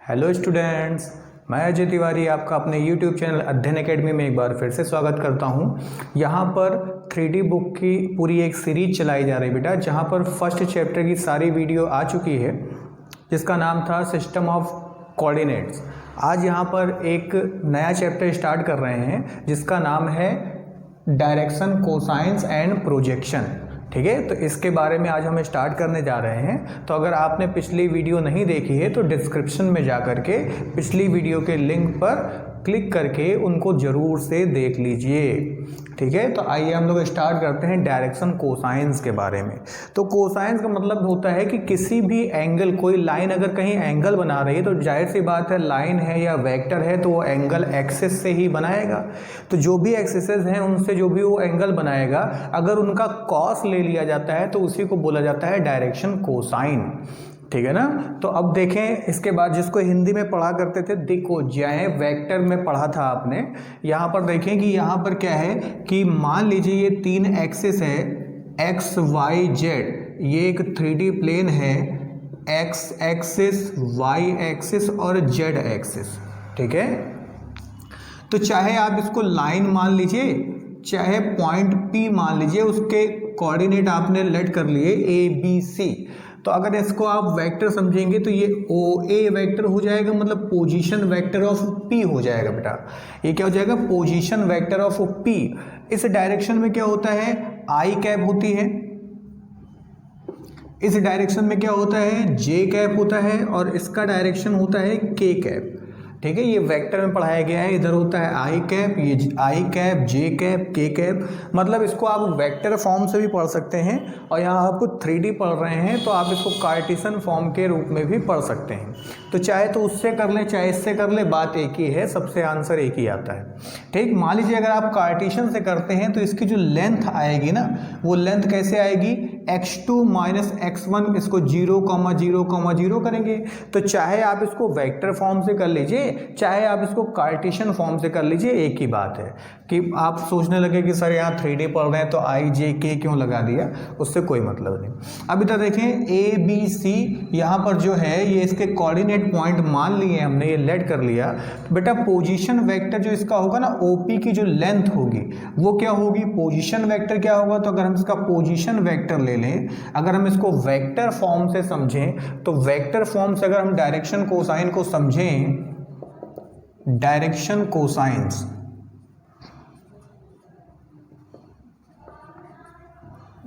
Hello students, मैं अजय तिवारी आपका अपने यूट्यूब चैनल अध्ययन एकेडमी में एक बार फिर से स्वागत करता हूं। यहां पर 3D बुक की पूरी एक सीरीज चलाई जा रही है बेटा, जहां पर फर्स्ट चैप्टर की सारी वीडियो आ चुकी है जिसका नाम था सिस्टम ऑफ कोऑर्डिनेट्स। आज यहां पर एक नया चैप्टर स्टार्ट कर रहे हैं जिसका नाम है डायरेक्शन, कोसाइंस एंड प्रोजेक्शन। ठीक है, तो इसके बारे में आज हम स्टार्ट करने जा रहे हैं। तो अगर आपने पिछली वीडियो नहीं देखी है तो डिस्क्रिप्शन में जा करके पिछली वीडियो के लिंक पर क्लिक करके उनको ज़रूर से देख लीजिए। ठीक है, तो आइए हम लोग स्टार्ट करते हैं डायरेक्शन कोसाइंस के बारे में। तो कोसाइंस का मतलब होता है कि किसी भी एंगल, कोई लाइन अगर कहीं एंगल बना रही है तो जाहिर सी बात है, लाइन है या वेक्टर है तो वो एंगल एक्सिस से ही बनाएगा। तो जो भी एक्सिसेस हैं उनसे जो भी वो एंगल बनाएगा, अगर उनका कॉस ले लिया जाता है तो उसी को बोला जाता है डायरेक्शन कोसाइन। ठीक है ना। तो अब देखें, इसके बाद जिसको हिंदी में पढ़ा करते थे देखो, चाहे वेक्टर में पढ़ा था आपने, यहाँ पर देखें कि यहाँ पर क्या है कि मान लीजिए ये तीन एक्सिस है, एक्स वाई जेड। ये एक 3D प्लेन है, एक्स एक्सिस, वाई एक्सिस और जेड एक्सिस। ठीक है, तो चाहे आप इसको लाइन मान लीजिए, चाहे पॉइंट P मान लीजिए, उसके कोऑर्डिनेट आपने लेट कर लिए ABC। तो अगर इसको आप वेक्टर समझेंगे तो ये OA वेक्टर हो जाएगा, मतलब पोजीशन वेक्टर ऑफ P हो जाएगा बेटा। ये क्या हो जाएगा? Position vector of P। इस डायरेक्शन में क्या होता है? I कैप होती है। इस डायरेक्शन में क्या होता है? J कैप होता है। और इसका डायरेक्शन होता है K कैप। ठीक है, ये वेक्टर में पढ़ाया गया है। इधर होता है आई कैप, ये आई कैप, जे कैप, के कैप। मतलब इसको आप वेक्टर फॉर्म से भी पढ़ सकते हैं, और यहाँ आपको 3D पढ़ रहे हैं तो आप इसको कार्टेशियन फॉर्म के रूप में भी पढ़ सकते हैं। तो चाहे तो उससे कर लें चाहे इससे कर लें, बात एक ही है, सबसे आंसर एक ही आता है। ठीक, मान लीजिए अगर आप कार्टेशियन से करते हैं तो इसकी जो लेंथ आएगी ना, वो लेंथ कैसे आएगी? x2 माइनस x1, इसको 0,0,0 करेंगे। तो चाहे आप इसको वेक्टर फॉर्म से कर लीजिए, चाहे आप इसको कार्टेशियन फॉर्म से कर लीजिए, एक ही बात है। कि आप सोचने लगे कि सर यहाँ 3D पढ़ रहे हैं तो आई जे के क्यों लगा दिया, उससे कोई मतलब नहीं। अब इधर देखें ABC, यहाँ पर जो है ये इसके कोऑर्डिनेट पॉइंट मान लिए हमने, ये लेट कर लिया। बेटा पोजीशन वेक्टर जो इसका होगा ना, OP की जो लेंथ होगी वो क्या होगी? पोजीशन वेक्टर क्या होगा? तो अगर हम इसका पोजीशन वेक्टर ले लें, अगर हम इसको वेक्टर फॉर्म से समझें तो वेक्टर फॉर्म से अगर हम डायरेक्शन कोसाइन को समझें, डायरेक्शन कोसाइंस,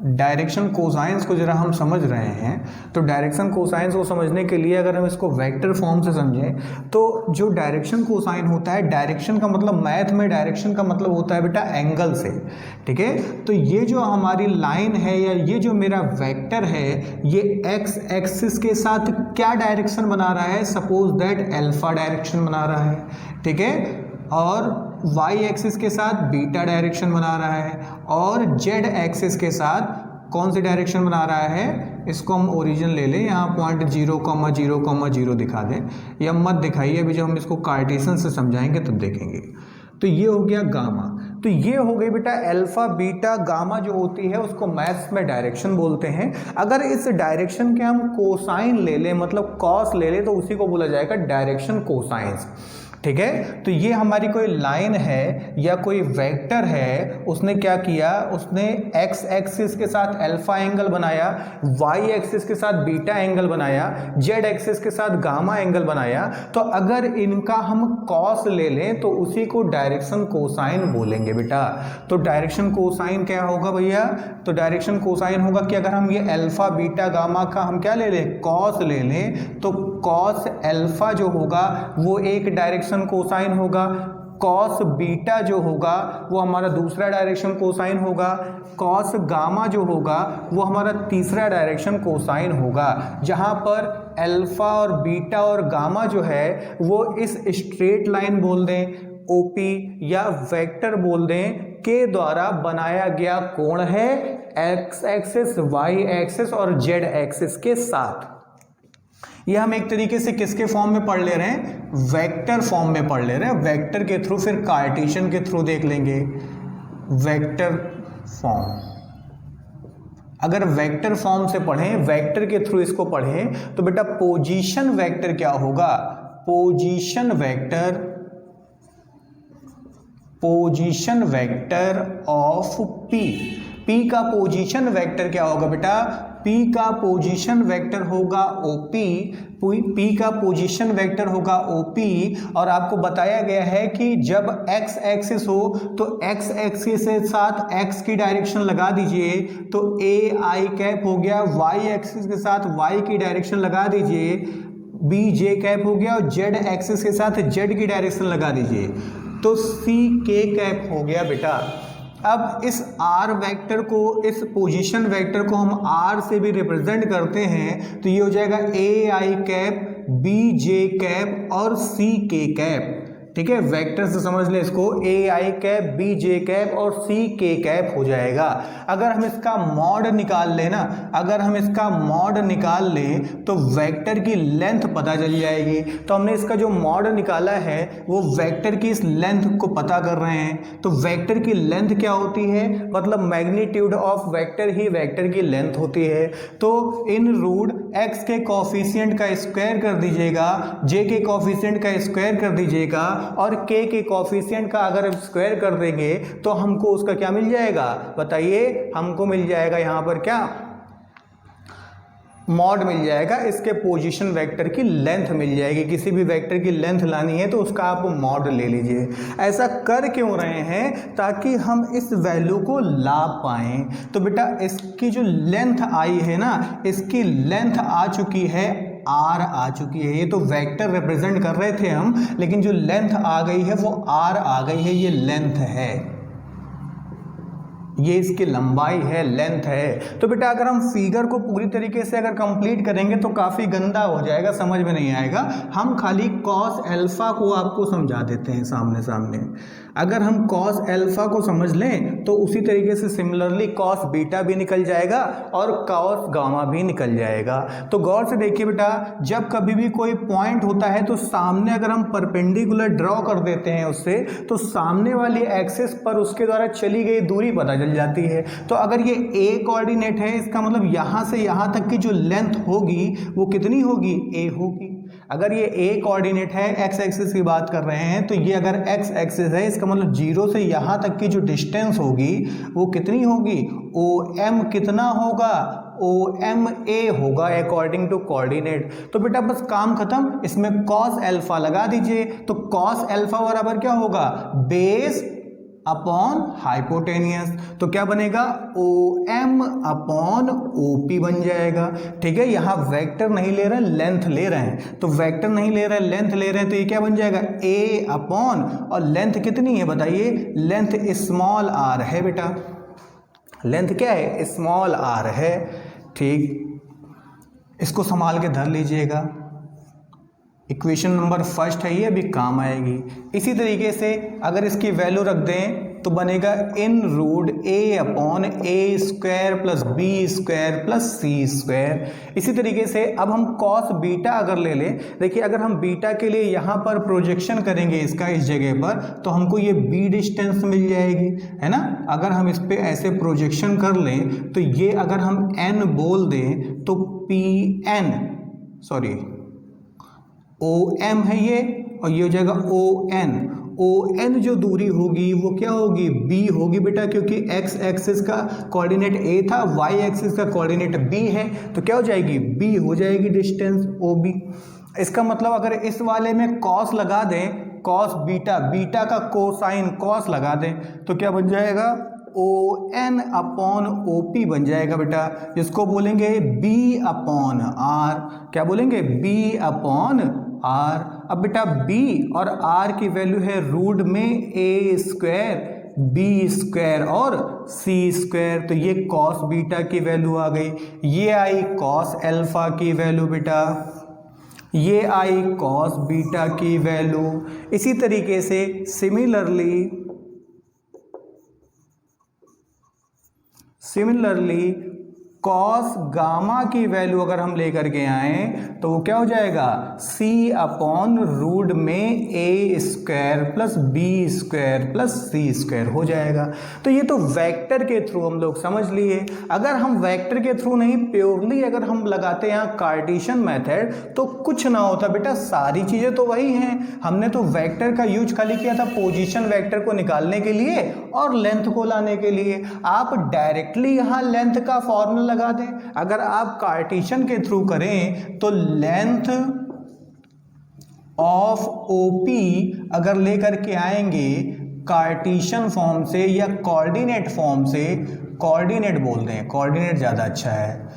डायरेक्शन कोसाइंस को जरा हम समझ रहे हैं। तो डायरेक्शन कोसाइंस को समझने के लिए अगर हम इसको वेक्टर फॉर्म से समझें तो जो डायरेक्शन कोसाइन होता है, डायरेक्शन का मतलब मैथ में डायरेक्शन का मतलब होता है बेटा एंगल से। ठीक है, तो ये जो हमारी लाइन है या ये जो मेरा वेक्टर है, ये एक्स एक्सिस के साथ क्या डायरेक्शन बना रहा है? सपोज दैट अल्फा डायरेक्शन बना रहा है। ठीक है, और y एक्सिस के साथ बीटा डायरेक्शन बना रहा है, और z एक्सिस के साथ कौन सी डायरेक्शन बना रहा है? इसको हम ओरिजिन ले लें, यहाँ पॉइंट 0,0,0 दिखा दें, या मत दिखाइए, अभी जब हम इसको कार्टेशियन से समझाएंगे तब देखेंगे। तो ये हो गया गामा। तो ये हो गई बेटा अल्फा, बीटा, गामा जो होती है उसको मैथ्स में डायरेक्शन बोलते हैं। अगर इस डायरेक्शन के हम कोसाइन ले लें, मतलब कॉस ले लें, तो उसी को बोला जाएगा डायरेक्शन कोसाइंस। ठीक है, तो ये हमारी कोई लाइन है या कोई वेक्टर है, उसने क्या किया? उसने एक्स एक्सिस के साथ अल्फा एंगल बनाया, वाई एक्सिस के साथ बीटा एंगल बनाया, जेड एक्सिस के साथ गामा एंगल बनाया। तो अगर इनका हम कॉस ले लें तो उसी को डायरेक्शन कोसाइन बोलेंगे बेटा। तो डायरेक्शन कोसाइन क्या होगा भैया? तो डायरेक्शन कोसाइन होगा कि अगर हम ये अल्फा बीटा गामा का हम क्या ले लें? कॉस ले लें, तो कॉस अल्फा जो होगा वो एक डायरेक्शन कोसाइन होगा, कॉस बीटा जो होगा वो हमारा दूसरा डायरेक्शन कोसाइन होगा, कॉस गामा जो होगा वो हमारा तीसरा डायरेक्शन कोसाइन होगा। जहां पर अल्फा और बीटा और गामा जो है वो इस स्ट्रेट लाइन बोल दें, OP, या वेक्टर बोल दें, के द्वारा बनाया गया कोण है एक्स एक्सिस, वाई एक्सिस और जेड एक्सिस के साथ। ये हम एक तरीके से किसके फॉर्म में पढ़ ले रहे हैं? वेक्टर फॉर्म में पढ़ ले रहे हैं। वेक्टर के थ्रू, फिर कार्टेशियन के थ्रू देख लेंगे। वेक्टर फॉर्म, अगर वेक्टर फॉर्म से पढ़ें, वेक्टर के थ्रू इसको पढ़ें तो बेटा पोजीशन वेक्टर क्या होगा? Position vector of P. P का पोजीशन वेक्टर क्या होगा बेटा? P का पोजीशन वेक्टर होगा OP, P का पोजीशन वेक्टर होगा OP। और आपको बताया गया है कि जब x एक्सिस हो तो x एक्सिस के साथ x की डायरेक्शन लगा दीजिए, तो AI कैप हो गया, y एक्सिस के साथ y की डायरेक्शन लगा दीजिए, BJ कैप हो गया, और z एक्सिस के साथ z की डायरेक्शन लगा दीजिए, तो CK कैप हो गया बेटा। अब इस r वेक्टर को, इस पोजीशन वेक्टर को हम r से भी रिप्रेजेंट करते हैं, तो ये हो जाएगा AI कैप, BJ कैप और CK कैप। ठीक है, वेक्टर से समझ ले इसको, AI कैप, BJ कैप और CK कैप हो जाएगा। अगर हम इसका मॉड निकाल लें ना, अगर हम इसका मॉड निकाल लें तो वेक्टर की लेंथ पता चल जाएगी। तो हमने इसका जो मॉड निकाला है वो वेक्टर की इस लेंथ को पता कर रहे हैं। तो वेक्टर की लेंथ क्या होती है? मतलब magnitude of vector he vector की लेंथ होती है। तो इन रूट x के कॉफिशिएंट का स्क्वायर कर दीजिएगा, j के कॉफिशिएंट का स्क्वायर कर दीजिएगा, और k के कॉफिशिएंट का अगर स्क्वायर कर देंगे तो हमको उसका क्या मिल जाएगा? बताइए, हमको मिल जाएगा यहाँ पर क्या? मॉड मिल जाएगा। इसके पोजीशन वेक्टर की लेंथ मिल जाएगी। किसी भी वेक्टर की लेंथ लानी है तो उसका आप मॉड ले लीजिए। ऐसा कर क्यों रहे हैं? ताकि हम इस वैल्यू को ला पाएं। तो बेटा इसकी जो लेंथ आई है ना, इसकी लेंथ आ चुकी है, r आ चुकी है। ये तो वेक्टर रिप्रेजेंट कर रहे थे हम, लेकिन जो लेंथ आ गई है वो r आ गई है। ये लेंथ है, ये इसकी लंबाई है, लेंथ है। तो बेटा अगर हम फिगर को पूरी तरीके से अगर कंप्लीट करेंगे तो काफ़ी गंदा हो जाएगा, समझ में नहीं आएगा। हम खाली कॉस अल्फा को आपको समझा देते हैं सामने सामने। अगर हम कॉस अल्फा को समझ लें तो उसी तरीके से सिमिलरली कॉस बीटा भी निकल जाएगा और कॉस गामा भी निकल जाएगा। तो गौर से देखिए बेटा, जब कभी भी कोई पॉइंट होता है तो सामने अगर हम परपेंडिकुलर ड्रॉ कर देते हैं उससे, तो सामने वाली एक्सिस पर उसके द्वारा चली गई दूरी पता चल जाती है। तो अगर ये a कोऑर्डिनेट है, इसका मतलब यहाँ से यहाँ तक की जो लेंथ होगी वो कितनी होगी? a होगी। अगर ये a कोऑर्डिनेट है, x एक्सिस की बात कर रहे हैं, तो ये अगर x एक्सिस है, इसका मतलब 0 से यहाँ तक की जो डिस्टेंस होगी वो कितनी होगी? OM कितना होगा? OMA होगा अकॉर्डिंग टू कोऑर्डिनेट। तो बेटा बस काम खत्म, इसमें cos अल्फा लगा दीजिए। तो cos अल्फा बराबर क्या होगा? Base upon hypotenuse. तो क्या बनेगा? OM अपॉन OP बन जाएगा। ठीक है, यहाँ वेक्टर नहीं ले रहे हैं, लेंथ ले रहे हैं। तो वेक्टर नहीं ले रहे हैं, लेंथ ले रहे हैं, तो ये क्या बन जाएगा? A अपॉन, और लेंथ कितनी है बताइए? लेंथ स्मॉल r है बेटा। लेंथ क्या है? स्मॉल r है। ठीक, इसको संभाल के धर लीजिएगा। इक्वेशन नंबर फर्स्ट है ये, अभी काम आएगी। इसी तरीके से अगर इसकी वैल्यू रख दें तो बनेगा in root a upon a square plus b square plus c square. इसी तरीके से अब हम कॉस बीटा अगर ले लें, देखिए अगर हम बीटा के लिए यहाँ पर प्रोजेक्शन करेंगे इसका इस जगह पर, तो हमको ये b डिस्टेंस मिल जाएगी, है ना। अगर हम इस पर ऐसे प्रोजेक्शन कर लें तो ये अगर हम n बोल दें तो pn, सॉरी OM है ये, और ये हो जाएगा ON। ON जो दूरी होगी वो क्या होगी? B होगी बेटा, क्योंकि x एक्सिस का कोऑर्डिनेट A था, y एक्सिस का कोऑर्डिनेट B है, तो क्या हो जाएगी? B हो जाएगी डिस्टेंस OB। इसका मतलब अगर इस वाले में cos लगा दें, cos बीटा, बीटा का कोसाइन cos लगा दें, तो क्या बन जाएगा? ON अपॉन OP बन जाएगा बेटा, जिसको बोलेंगे B अपॉन R। क्या बोलेंगे? B upon R। अब बेटा B और R की वैल्यू है रूट में a स्क्वायर, b स्क्वायर और c स्क्वायर। तो ये cos बीटा की वैल्यू आ गई। ये आई cos अल्फा की वैल्यू बेटा, ये आई cos बीटा की वैल्यू। इसी तरीके से सिमिलरली कॉस गामा की वैल्यू अगर हम लेकर के आए तो वो क्या हो जाएगा, c अपॉन रूट में a square plus B square plus C square हो जाएगा। तो ये तो वेक्टर के थ्रू हम लोग समझ लिए। अगर हम वेक्टर के थ्रू नहीं, प्योरली अगर हम लगाते हैं यहाँ कार्टेशियन मेथड, तो कुछ ना होता बेटा, सारी चीजें तो वही हैं। हमने तो वेक्टर का यूज खाली किया था पोजीशन वेक्टर को निकालने के लिए और लेंथ को लाने के लिए। आप डायरेक्टली यहाँ लेंथ का फॉर्मूला लगा दें। अगर आप कार्टेशियन के थ्रू करें तो लेंथ ऑफ ओपी अगर लेकर के आएंगे कार्टेशियन फॉर्म से या कोऑर्डिनेट फॉर्म से, कोऑर्डिनेट बोल दें, कोऑर्डिनेट ज्यादा अच्छा है,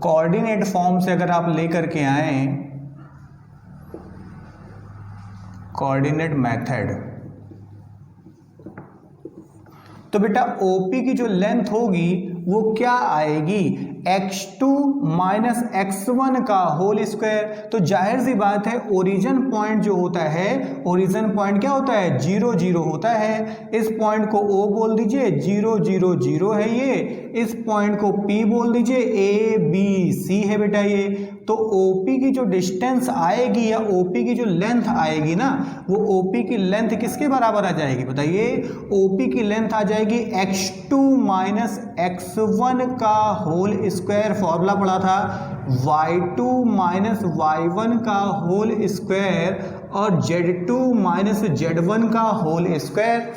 कोऑर्डिनेट फॉर्म से अगर आप लेकर के आए, कोऑर्डिनेट मेथड, तो बेटा ओपी की जो लेंथ होगी वो क्या आएगी, x2 माइनस x1 का होल स्क्वायर। तो जाहिर सी बात है ओरिजिन पॉइंट जो होता है, ओरिजिन पॉइंट क्या होता है, 0 0 होता है। इस पॉइंट को O बोल दीजिए, 0 0 0 है ये। इस पॉइंट को P बोल दीजिए, A B C है बेटा ये। तो OP की जो डिस्टेंस आएगी या OP की जो लेंथ आएगी ना, वो OP की लेंथ किसके बराबर आ जाएगी बताइए, OP की लेंथ आ जाएगी x2 माइनस x1 का होल स्क्वायर, फॉर्मूला पढ़ा था y2 माइनस y1 का होल स्क्वायर और z2 माइनस z1 का होल स्क्वायर।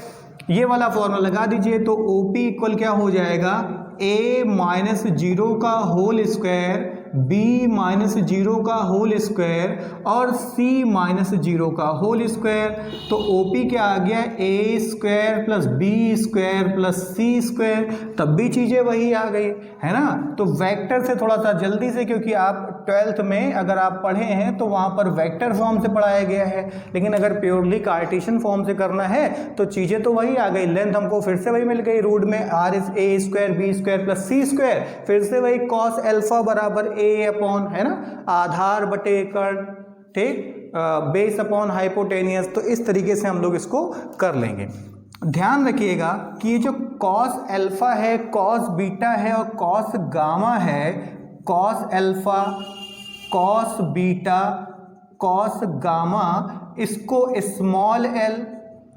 ये वाला फॉर्मूला लगा दीजिए तो OP इक्वल क्या हो जाएगा, a माइनस 0 का होल स्क्वायर, b माइनस 0 का होल स्क्वायर और c माइनस 0 का होल स्क्वायर। तो OP क्या आ गया, a square plus b square plus c square. तब भी चीजें वही आ गई है ना। तो वेक्टर से थोड़ा सा जल्दी से, क्योंकि आप 12th में अगर आप पढ़े हैं तो वहां पर वेक्टर फॉर्म से पढ़ाया गया है, लेकिन अगर प्योरली कार्टेशियन फॉर्म से करना है तो चीजें तो वही आ गई। लेंथ हमको फिर से वही मिल गई, रूट में r is a square b square plus c square, फिर से वही कॉस अल्फा बराबर a अपॉन, है ना, आधार बटे कर्ण, ठीक, बेस अपॉन हाइपोटेनियस। तो इस तरीके से हम लोग इसको कर लेंगे। ध्यान रखिएगा कि ये जो कॉस अल्फा है, कॉस बीटा है और कॉस गामा है, cos alpha, cos beta, cos gamma, इसको स्मॉल एल,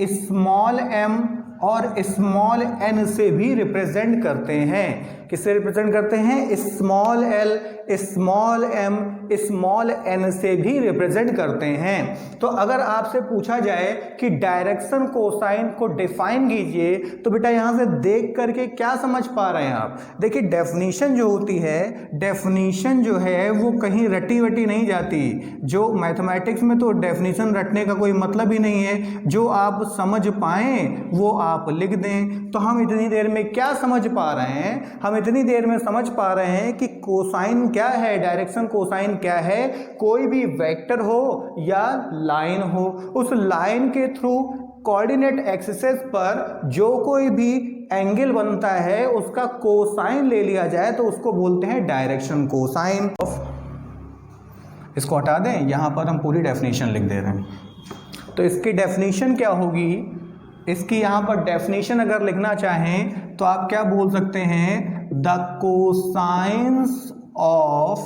स्मॉल एम और स्मॉल एन से भी रिप्रेजेंट करते हैं। किससे रिप्रेजेंट करते हैं, small L, small M, small N से भी रिप्रेजेंट करते हैं। तो अगर आपसे पूछा जाए कि डायरेक्शन कोसाइन को डिफाइन कीजिए, तो बेटा यहां से देख करके क्या समझ पा रहे हैं आप। देखिए डेफिनेशन जो होती है, डेफिनेशन जो है वो कहीं रटी वटी नहीं जाती। जो मैथमेटिक्स में तो डेफिनेशन रटने का कोई मतलब ही नहीं है, जो आप समझ पाए वो आप लिख दें। तो हम इतनी देर में क्या समझ पा रहे हैं, हम इतनी देर में समझ पा रहे हैं कि कोसाइन क्या है, डायरेक्शन कोसाइन क्या है। कोई भी वेक्टर हो या लाइन हो, उस लाइन के थ्रू कोऑर्डिनेट एक्सिस पर जो कोई भी एंगल बनता है उसका कोसाइन ले लिया जाए तो उसको बोलते हैं डायरेक्शन कोसाइन ऑफ। इसको हटा दें, यहां पर हम पूरी डेफिनेशन लिख दे रहे हैं। तो इसकी डेफिनेशन क्या होगी, इसकी यहां पर डेफिनेशन अगर लिखना चाहें तो आप क्या बोल सकते हैं, the cosines of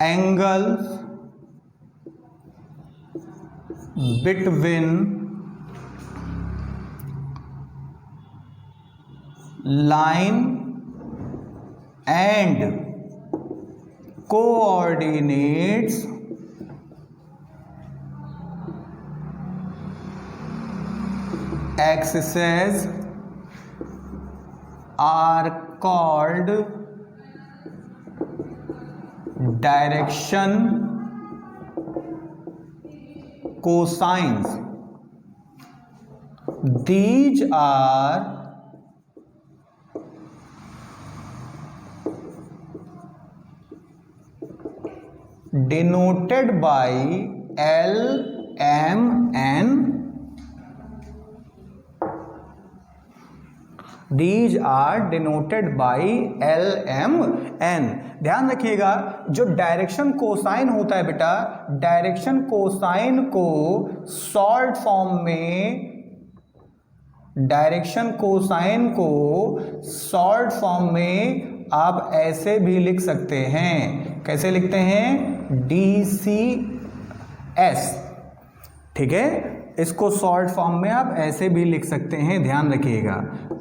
angles between line and coordinates axes are called direction cosines. These are denoted by L, M, N. These are denoted by L, M, N. ध्यान रखिएगा, जो डायरेक्शन कोसाइन होता है बेटा, डायरेक्शन कोसाइन को short form में direction cosine को short form में आप ऐसे भी लिख सकते हैं, कैसे लिखते हैं, DCS, ठीक है, इसको शॉर्ट फॉर्म में आप ऐसे भी लिख सकते हैं, ध्यान रखिएगा।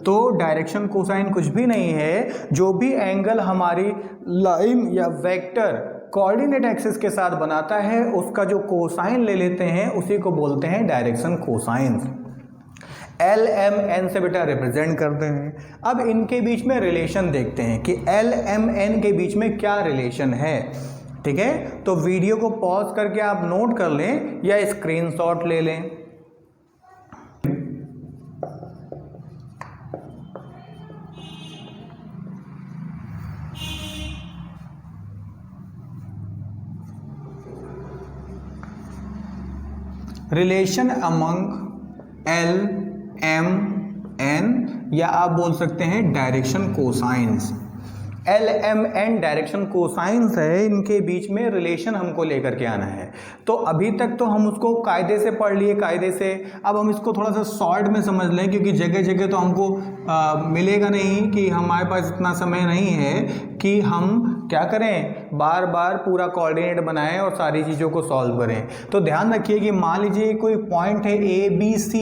तो डायरेक्शन कोसाइन कुछ भी नहीं है, जो भी एंगल हमारी लाइन या वेक्टर कोऑर्डिनेट एक्सिस के साथ बनाता है उसका जो कोसाइन ले लेते हैं उसी को बोलते हैं डायरेक्शन कोसाइन। LMN से बेटा रिप्रेजेंट करते हैं। अब इनके बीच में रिलेशन देखते हैं कि LMN के बीच में क्या रिलेशन है, ठीक है। तो वीडियो को पॉज करके आप नोट कर लें या स्क्रीनशॉट ले लें। रिलेशन अमंग LMN या आप बोल सकते हैं direction cosines. LMN direction cosines है, इनके बीच में रिलेशन हमको लेकर के आना है। तो अभी तक तो हम उसको कायदे से पढ़ लिए, कायदे से। अब हम इसको थोड़ा सा शॉर्ट में समझ लें, क्योंकि जगह जगह तो हमको मिलेगा नहीं, कि हमारे पास इतना समय नहीं है कि हम क्या करें, बार बार पूरा कोऑर्डिनेट बनाएं और सारी चीज़ों को सॉल्व करें। तो ध्यान रखिए कि मान लीजिए कोई पॉइंट है ABC,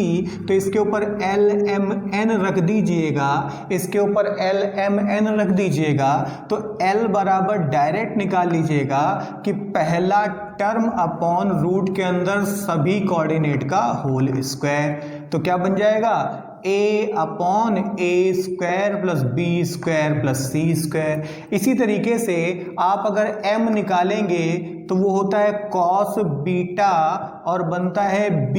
तो इसके ऊपर LMN रख दीजिएगा, इसके ऊपर LMN रख दीजिएगा। तो L बराबर डायरेक्ट निकाल लीजिएगा कि पहला टर्म अपॉन रूट के अंदर सभी कोऑर्डिनेट का होल स्क्वायर। तो क्या बन जाएगा, A upon A square plus B square plus C square. इसी तरीके से आप अगर M निकालेंगे तो वो होता है कॉस बीटा और बनता है B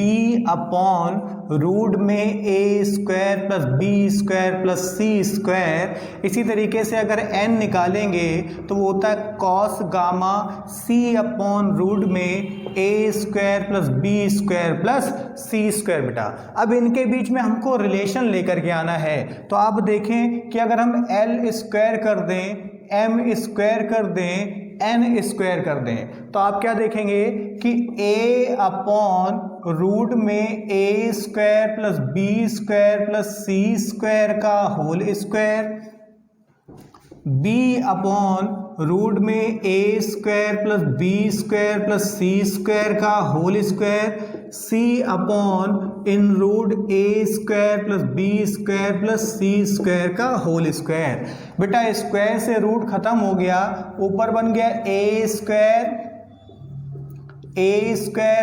अपॉन रूट में A square plus B square plus C square. इसी तरीके से अगर N निकालेंगे तो वो होता है cos gamma C upon root में A square plus B square plus C square. बेटा अब इनके बीच में हमको रिलेशन लेकर के आना है। तो आप देखें कि अगर हम L स्क्वायर कर दें, M स्क्वायर कर दें, N स्क्वायर कर दें, तो आप क्या देखेंगे कि A अपॉन रूट में A square plus B square plus C square का whole square, B upon root में A square plus B square plus C square का whole square, C upon in root A square plus B square plus C square का whole square. बेटा square से root खत्म हो गया, ऊपर बन गया A square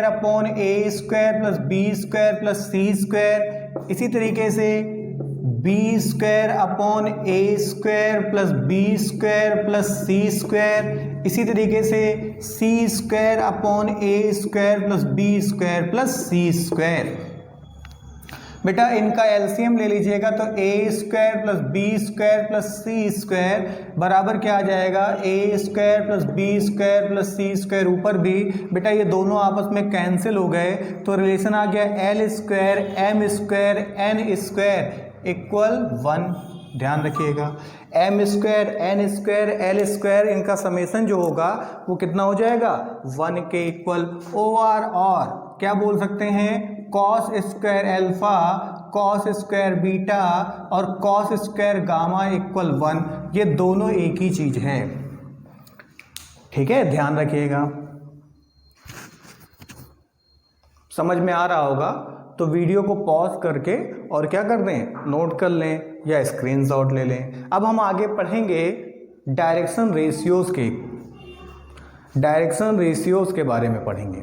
upon A square plus B square plus C square. इसी तरीके से B square upon A square plus B square plus C square. इसी तरीके से C square upon A square plus B square plus C square. बेटा इनका LCM ले लीजिएगा तो A square plus B square plus C square बराबर क्या आ जाएगा, A square plus B square plus C square. ऊपर भी बेटा ये दोनों आपस में कैंसिल हो गए, तो रिलेशन आ गया L square M square N square equal 1। ध्यान रखिएगा M square N square L square इनका समेसन जो होगा वो कितना हो जाएगा, 1 के इक्वल। ओवर और क्या बोल सकते हैं, cos square alpha, cos square beta और कॉस स्क्वायर गामा इक्वल 1। ये दोनों एक ही चीज है, ठीक है, ध्यान रखिएगा। समझ में आ रहा होगा तो वीडियो को पॉज करके और क्या कर दें, नोट कर लें या स्क्रीनशॉट ले लें। अब हम आगे पढ़ेंगे डायरेक्शन रेशियोज के बारे में पढ़ेंगे।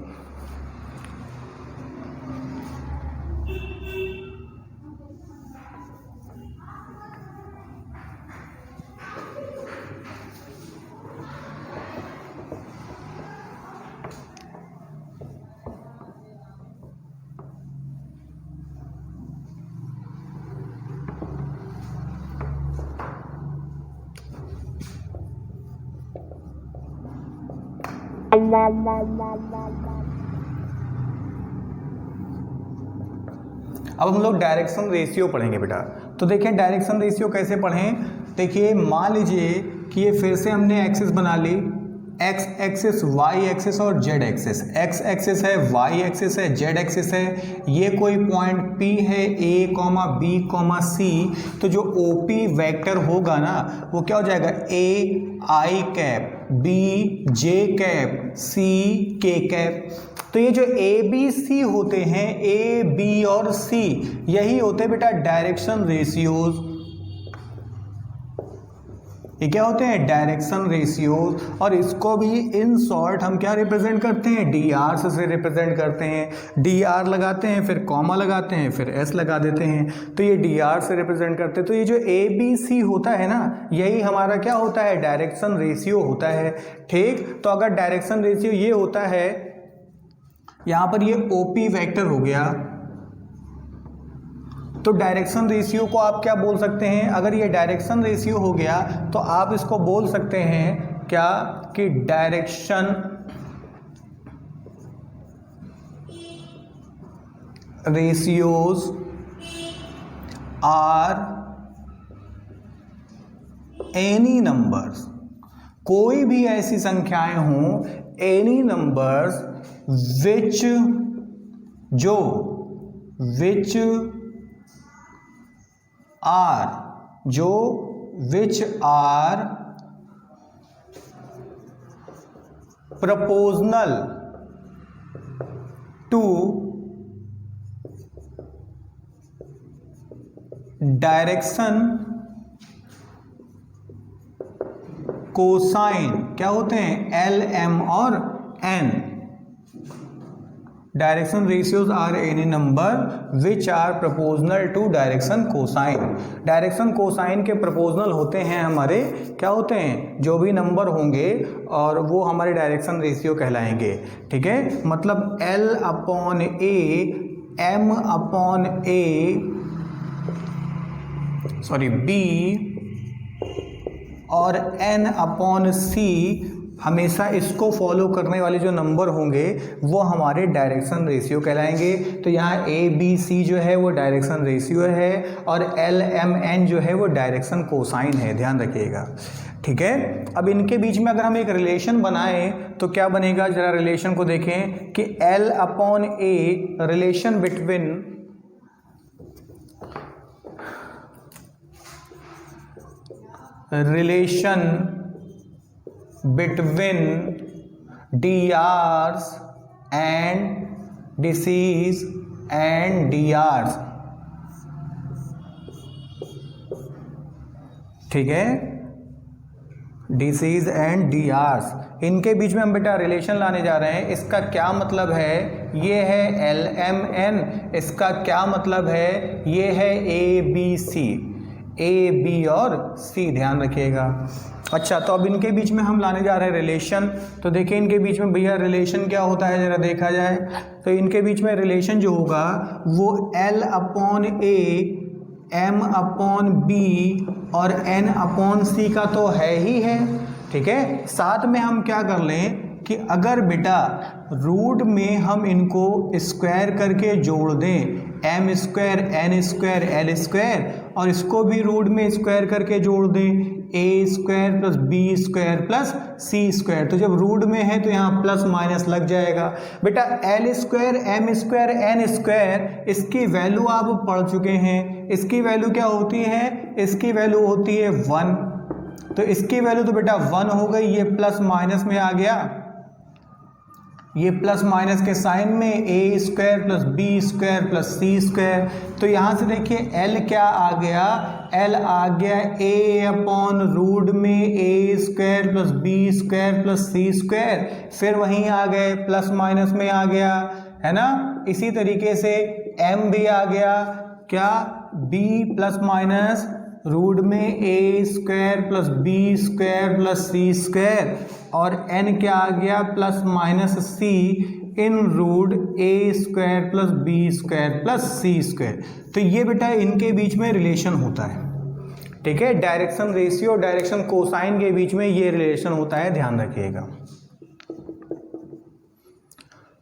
अब हम लोग डायरेक्शन रेशियो पढ़ेंगे बेटा। तो देखिए डायरेक्शन रेशियो कैसे पढ़ें। देखिए मान लीजिए कि ये फिर से हमने एक्सिस बना ली, एक्स एक्सिस, वाई एक्सिस और जेड एक्सिस। एक्स एक्सिस है, वाई एक्सिस है, जेड एक्सिस है। ये कोई पॉइंट P है, A, B, C। तो जो OP वेक्टर होगा ना वो क्या हो जाएगा, A I cap, B J cap, C K cap. तो ये जो A B C होते हैं, A B और C, यही होते हैं बेटा डायरेक्शन रेशियोज। ये क्या होते हैं, डायरेक्शन रेशियोज। और इसको भी इन शॉर्ट हम क्या रिप्रेजेंट करते हैं, dr से रिप्रेजेंट करते हैं। dr लगाते हैं, फिर कॉमा लगाते हैं, फिर s लगा देते हैं, तो ये dr से रिप्रेजेंट करते हैं। तो ये जो ABC होता है ना, यही हमारा क्या होता है, डायरेक्शन रेशियो होता है। ठीक, तो अगर डायरेक्शन रेशियो ये होता है, यहाँ पर ये OP वेक्टर हो गया, तो डायरेक्शन रेशियो को आप क्या बोल सकते हैं, अगर ये डायरेक्शन रेशियो हो गया तो आप इसको बोल सकते हैं क्या, कि direction ratios are any numbers. कोई भी ऐसी संख्याएं हों, any numbers which are proportional to direction cosine, क्या होते हैं, LM और N। Direction ratios are any number which are proportional to direction cosine. Direction cosine के प्रोपोर्शनल होते हैं हमारे, क्या होते हैं, जो भी नंबर होंगे और वो हमारे डायरेक्शन रेशियो कहलाएंगे। ठीक है, मतलब L/A, B और N/C, हमेशा इसको फॉलो करने वाले जो नंबर होंगे वो हमारे डायरेक्शन रेशियो कहलाएंगे। तो यहाँ ABC जो है वो डायरेक्शन रेशियो है और LMN जो है वो डायरेक्शन कोसाइन है, ध्यान रखिएगा। ठीक है, अब इनके बीच में अगर हम एक रिलेशन बनाएं तो क्या बनेगा, जरा रिलेशन को देखें कि L/A relation between drs and dc's and drs। ठीक है, dc's and drs, इनके बीच में हम बेटा रिलेशन लाने जा रहे हैं। इसका क्या मतलब है, ये है LMN, इसका क्या मतलब है, ये है ABC, A B और C, ध्यान रखिएगा। अच्छा, तो अब इनके बीच में हम लाने जा रहे हैं रिलेशन। तो देखिए इनके बीच में भैया रिलेशन क्या होता है, जरा देखा जाए तो इनके बीच में रिलेशन जो होगा वो L/A, M/B और N/C का तो है ही है। ठीक है, साथ में हम क्या कर लें कि अगर बेटा रूट में हम इनको स्क्वायर करके जोड़ दें, M square, N square, L square, और इसको भी रूट में स्क्वायर करके जोड़ दें, A square plus B square plus C square. तो जब रूट में है तो यहाँ प्लस माइनस लग जाएगा। बेटा L square, M square, N square, इसकी वैल्यू आप पढ़ चुके हैं। इसकी वैल्यू क्या होती है, इसकी वैल्यू होती है 1। तो इसकी वैल्यू तो बेटा 1 हो गई, ये प्लस माइनस में आ गया, ये प्लस माइनस के साइन में A square plus B square plus C square. तो यहाँ से देखिए L क्या आ गया, L आ गया A/रूट में A square plus B square plus C square, फिर वहीं आ गए प्लस माइनस में आ गया, है ना। इसी तरीके से M भी आ गया, क्या, B प्लस माइनस रूट में A square plus B square plus C square, और N क्या आ गया, प्लस माइनस C इन root A square plus B square plus C square. तो ये बेटा इनके बीच में रिलेशन होता है। ठीक है, डायरेक्शन रेशियो और डायरेक्शन कोसाइन के बीच में ये रिलेशन होता है, ध्यान रखिएगा।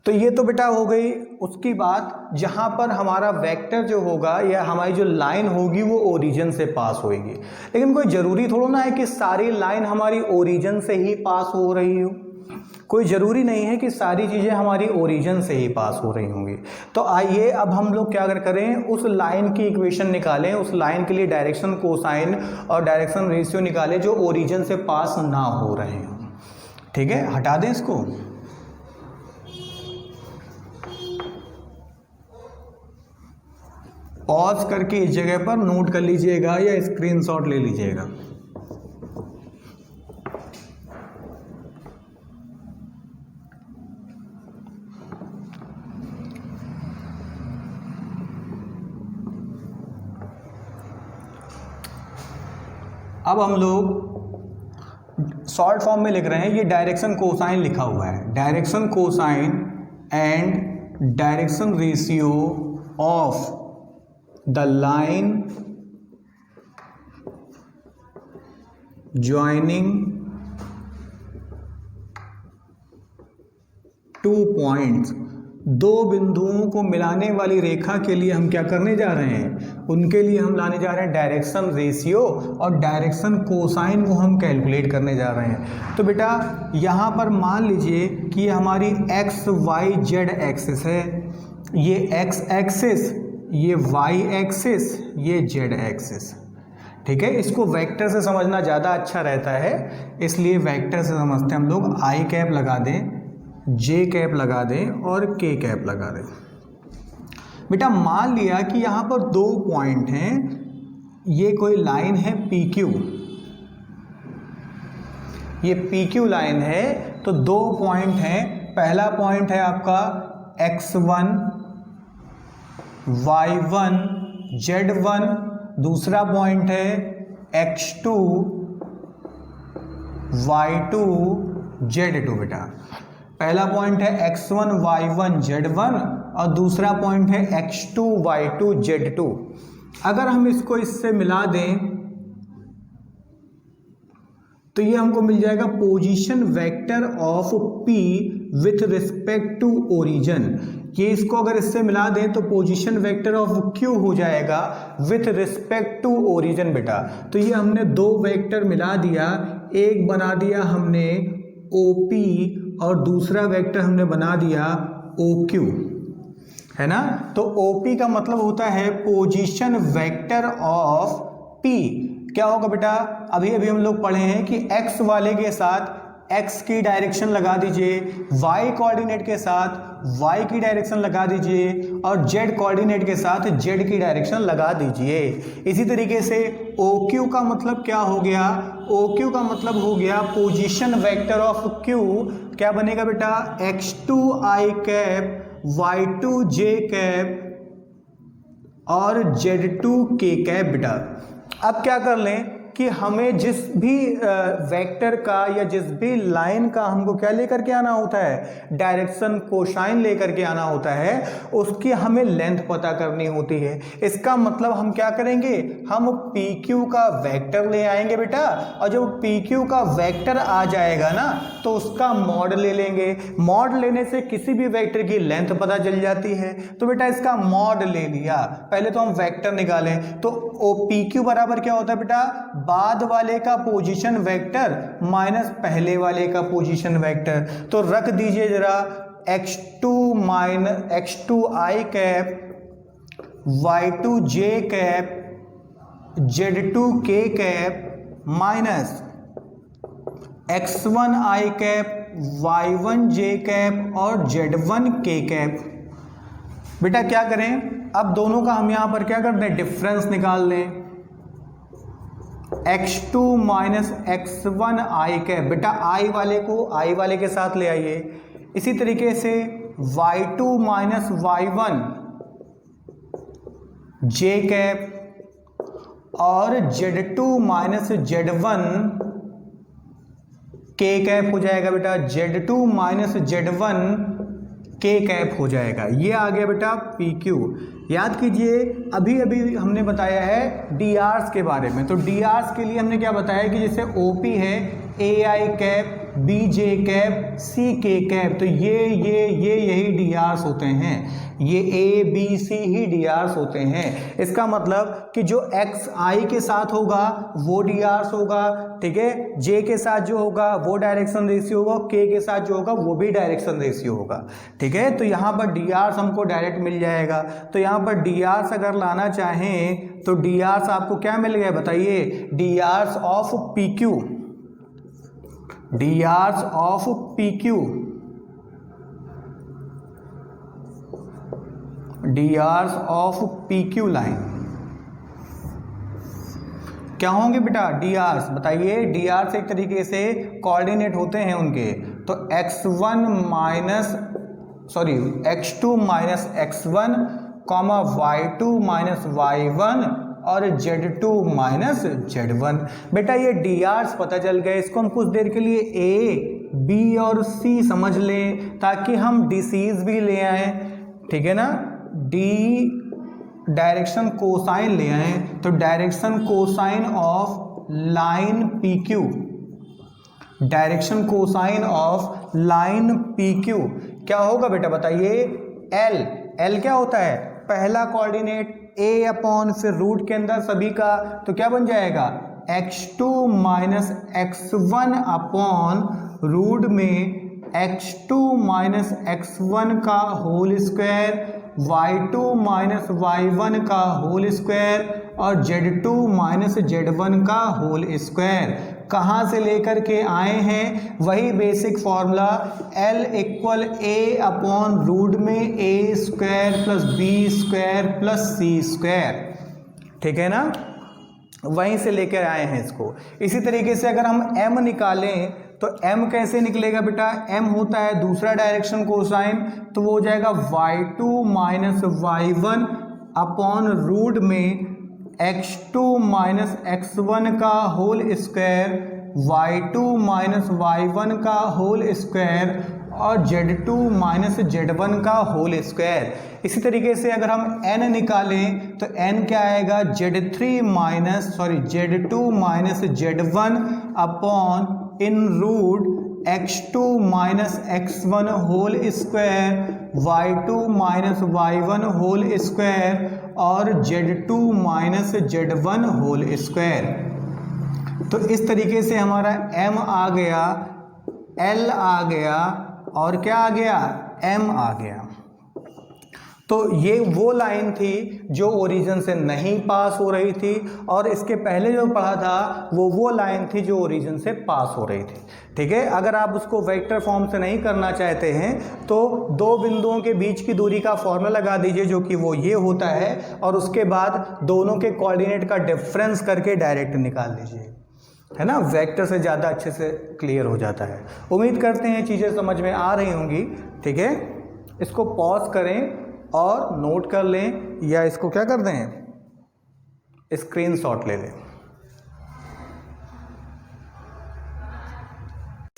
तो ये तो बेटा हो गई उसकी बात जहाँ पर हमारा वेक्टर जो होगा या हमारी जो लाइन होगी वो ओरिजिन से पास होगी। लेकिन कोई ज़रूरी थोड़ा ना है कि सारी लाइन हमारी ओरिजिन से ही पास हो रही हो, कोई ज़रूरी नहीं है कि सारी चीज़ें हमारी ओरिजिन से ही पास हो रही होंगी। तो आइए अब हम लोग क्या करें, उस लाइन की इक्वेशन निकालें, उस लाइन के लिए डायरेक्शन कोसाइन और डायरेक्शन रेशियो निकालें जो ओरिजिन से पास ना हो रहे हों। ठीक है, हटा दें इसको। पॉज करके इस जगह पर नोट कर लीजिएगा या स्क्रीनशॉट ले लीजिएगा। अब हम लोग शॉर्ट फॉर्म में लिख रहे हैं, ये डायरेक्शन कोसाइन लिखा हुआ है, direction cosine and direction ratio of the line joining 2 points, दो बिंदुओं को मिलाने वाली रेखा के लिए हम क्या करने जा रहे हैं, उनके लिए हम लाने जा रहे हैं डायरेक्शन रेशियो और डायरेक्शन कोसाइन को हम कैलकुलेट करने जा रहे हैं। तो बेटा यहाँ पर मान लीजिए कि ये हमारी एक्स वाई जेड एक्सिस है, ये एक्स एक्सिस, ये वाई एक्सिस, ये जेड एक्सिस। ठीक है, इसको वेक्टर से समझना ज़्यादा अच्छा रहता है, इसलिए वेक्टर से समझते हैं हम लोग। आई कैप लगा दें, जे कैप लगा दें और के कैप लगा दें। बेटा मान लिया कि यहाँ पर 2 पॉइंट हैं, ये कोई लाइन है पी क्यू, ये पी क्यू लाइन है। तो 2 पॉइंट हैं, पहला पॉइंट है आपका x1 y1 z1, दूसरा पॉइंट है x2 y2 z2। बेटा पहला पॉइंट है x1 y1 z1 और दूसरा पॉइंट है x2 y2 z2। अगर हम इसको इससे मिला दें तो ये हमको मिल जाएगा position vector of P with respect to origin. ये इसको अगर इससे मिला दें तो पोजीशन वेक्टर ऑफ Q हो जाएगा विथ रिस्पेक्ट टू ओरिजिन। बेटा तो ये हमने 2 वेक्टर मिला दिया, एक बना दिया हमने OP और दूसरा वेक्टर हमने बना दिया OQ, है ना। तो OP का मतलब होता है पोजीशन वेक्टर ऑफ P। क्या होगा बेटा, अभी अभी हम लोग पढ़े हैं कि x वाले के साथ x की डायरेक्शन लगा दीजिए, y कोऑर्डिनेट के साथ y की डायरेक्शन लगा दीजिए और z कोऑर्डिनेट के साथ z की डायरेक्शन लगा दीजिए। इसी तरीके से OQ का मतलब क्या हो गया, OQ का मतलब हो गया पोजीशन वेक्टर ऑफ Q। क्या बनेगा बेटा, x2i कैप y2j कैप और z2k कैप। बेटा अब क्या कर लें कि हमें जिस भी वेक्टर का या जिस भी लाइन का हमको क्या लेकर के आना होता है, डायरेक्शन कोसाइन लेकर के आना होता है, उसकी हमें लेंथ पता करनी होती है। इसका मतलब हम क्या करेंगे, हम PQ का वेक्टर ले आएंगे बेटा, और जब PQ का वेक्टर आ जाएगा ना तो उसका मॉड ले लेंगे। मॉड लेने से किसी भी वेक्टर की लेंथ पता चल जाती है। तो बेटा इसका मॉड ले लिया, पहले तो हम वेक्टर निकालें। तो PQ बराबर क्या होता है बेटा, बाद वाले का पोजीशन वेक्टर माइनस पहले वाले का पोजीशन वेक्टर। तो रख दीजिए जरा x2i cap y2j cap z2k cap minus x1i cap y1j cap और z1k कैप। बेटा क्या करें, अब दोनों का हम यहां पर क्या कर दें, डिफरेंस निकाल लें। x2 माइनस x1i कैप, बेटा i वाले को i वाले के साथ ले आइए। इसी तरीके से y2 minus y1 j cap और z2 minus z1 k cap हो जाएगा। बेटा z2 minus z1 k cap हो जाएगा। ये आ गया बेटा PQ। याद कीजिए अभी अभी हमने बताया है डी आर्स के बारे में। तो डी आर्स के लिए हमने क्या बताया कि जैसे ओ पी है ए आई कैप, बी जे कैप, सी के कैप, तो ये यही डी आर्स होते हैं, ये ए बी सी ही डी आर्स होते हैं। इसका मतलब कि जो एक्स आई के साथ होगा वो डी आर्स होगा, ठीक है, जे के साथ जो होगा वो डायरेक्शन रेशियो होगा, के के साथ जो होगा वो भी डायरेक्शन रेशियो होगा, ठीक है। तो यहाँ पर डी आर्स हमको डायरेक्ट मिल जाएगा। तो यहाँ पर डी आर्स अगर लाना चाहें तो डी आर्स आपको क्या मिल गया बताइए, D R's of P Q, D R's of P Q, D R's of P Q line क्या होंगे बेटा, डी आर्स बताइए। डी आर्स एक तरीके से कोऑर्डिनेट होते हैं उनके, तो x1 minus sorry x2 minus x1 comma y2 minus y1 और z2 माइनस z1। बेटा ये डी आर्स पता चल गए, इसको हम कुछ देर के लिए ए बी और सी समझ लें ताकि हम डीसीज भी ले आए, ठीक है ना। डी डायरेक्शन कोसाइन ले आए, तो direction cosine of line P Q, direction cosine of line P Q क्या होगा बेटा बताइए, एल, एल क्या होता है, पहला कोऑर्डिनेट ए अपॉन फिर रूट के अंदर सभी का, तो क्या बन जाएगा x2 minus x1 upon root में x2 माइनस x1 का whole square, y2 minus y1 का होल स्क्वायर और z2 माइनस z1 का होल स्क्वायर। कहाँ से लेकर के आए हैं, वही basic formula L equal a upon root में a square plus B square plus C square, ठीक है ना, वहीं से लेकर आए हैं इसको। इसी तरीके से अगर हम m निकालें तो m कैसे निकलेगा बेटा, m होता है दूसरा डायरेक्शन कोसाइन, तो वो हो जाएगा y2 minus y1 upon root में x2 माइनस x1 का whole square, y2 minus y1 का होल स्क्वायर और z2 माइनस z1 का होल स्क्वायर। इसी तरीके से अगर हम n निकालें तो n क्या आएगा, z2 minus z1 upon in root x2 minus x1 whole square, y2 minus y1 whole square और z2 minus z1 whole square. तो इस तरीके से हमारा m आ गया, l आ गया और क्या आ गया, m आ गया। तो ये वो लाइन थी जो ओरिजिन से नहीं पास हो रही थी और इसके पहले जो पढ़ा था वो लाइन थी जो ओरिजिन से पास हो रही थी, ठीक है। अगर आप उसको वेक्टर फॉर्म से नहीं करना चाहते हैं तो दो बिंदुओं के बीच की दूरी का फॉर्मूला लगा दीजिए जो कि वो ये होता है और उसके बाद दोनों के कोऑर्डिनेट का डिफरेंस करके डायरेक्ट निकाल लीजिए, है ना, वेक्टर से ज़्यादा अच्छे से क्लियर हो जाता है। उम्मीद करते हैं चीज़ें समझ में आ रही होंगी, ठीक है। इसको पॉज करें और नोट कर लें या इसको क्या कर दें, स्क्रीनशॉट ले लें।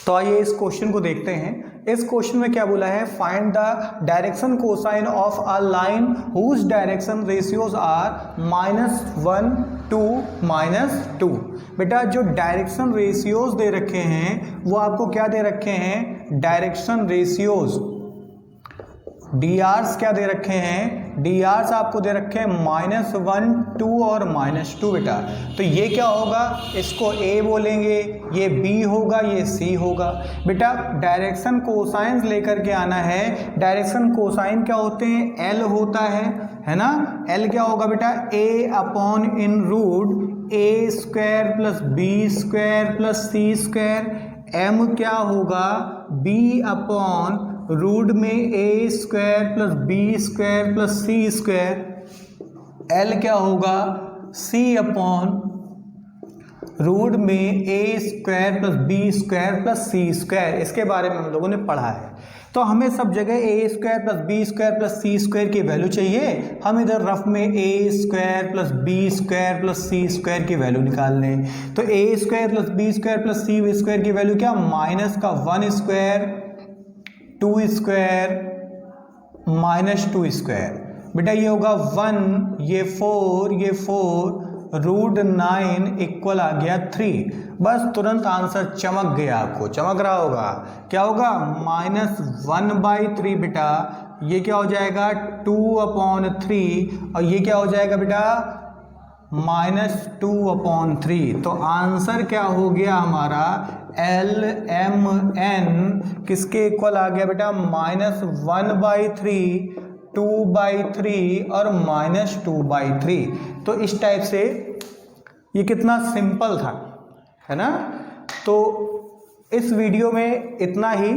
तो आइए इस क्वेश्चन को देखते हैं। इस क्वेश्चन में क्या बोला है, find the direction cosine of a line whose direction ratios are -1 2 -2। बेटा जो डायरेक्शन रेशियोज दे रखे हैं वो आपको क्या दे रखे हैं, डायरेक्शन रेशियोज, डी आर्स क्या दे रखे हैं, डी आर्स आपको दे रखे हैं -1 2 और -2 बेटा। तो ये क्या होगा, इसको ए बोलेंगे, ये बी होगा, ये सी होगा। बेटा डायरेक्शन कोसाइंस लेकर के आना है। डायरेक्शन कोसाइन क्या होते हैं, एल होता है ना। एल क्या होगा बेटा, a upon in root a square plus B square plus C square. M क्या होगा, बी अपॉन रूट में a square plus B square plus C square. L क्या होगा, सी अपॉन रूट में a square plus B square plus C square. इसके बारे में हम लोगों ने पढ़ा है। तो हमें सब जगह a square plus B square plus C square की वैल्यू चाहिए। हम इधर रफ में a square plus B square plus C square की वैल्यू निकाल लें। तो a square plus B square plus C square की वैल्यू क्या, -1 स्क्वायर 2 स्क्वायर -2 स्क्वायर। बेटा ये होगा 1, ये 4, ये 4, √9 इक्वल आ गया 3। बस तुरंत आंसर चमक गया, आपको चमक रहा होगा। क्या होगा? -1/3 बेटा, ये क्या हो जाएगा 2/3, और ये क्या हो जाएगा बेटा -2/3। तो आंसर क्या हो गया हमारा LMN किसके इक्वल आ गया बेटा? -1/3, 2/3 और -2/3। तो इस टाइप से ये कितना सिंपल था, है ना। तो इस वीडियो में इतना ही,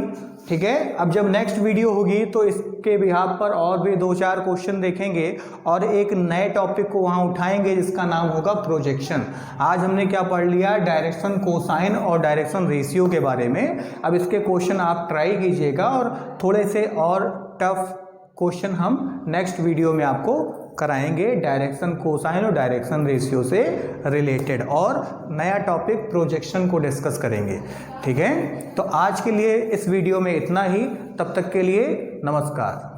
ठीक है। अब जब नेक्स्ट वीडियो होगी तो इसके बिहाफ पर और भी 2-4 क्वेश्चन देखेंगे और एक नए टॉपिक को वहाँ उठाएंगे जिसका नाम होगा प्रोजेक्शन। आज हमने क्या पढ़ लिया? डायरेक्शन कोसाइन और डायरेक्शन रेशियो के बारे में। अब इसके क्वेश्चन आप ट्राई कीजिएगा और थोड़े से और टफ क्वेश्चन हम नेक्स्ट वीडियो में आपको कराएंगे डायरेक्शन कोसाइन और डायरेक्शन रेशियो से रिलेटेड, और नया टॉपिक प्रोजेक्शन को डिस्कस करेंगे, ठीक है। तो आज के लिए इस वीडियो में इतना ही, तब तक के लिए नमस्कार।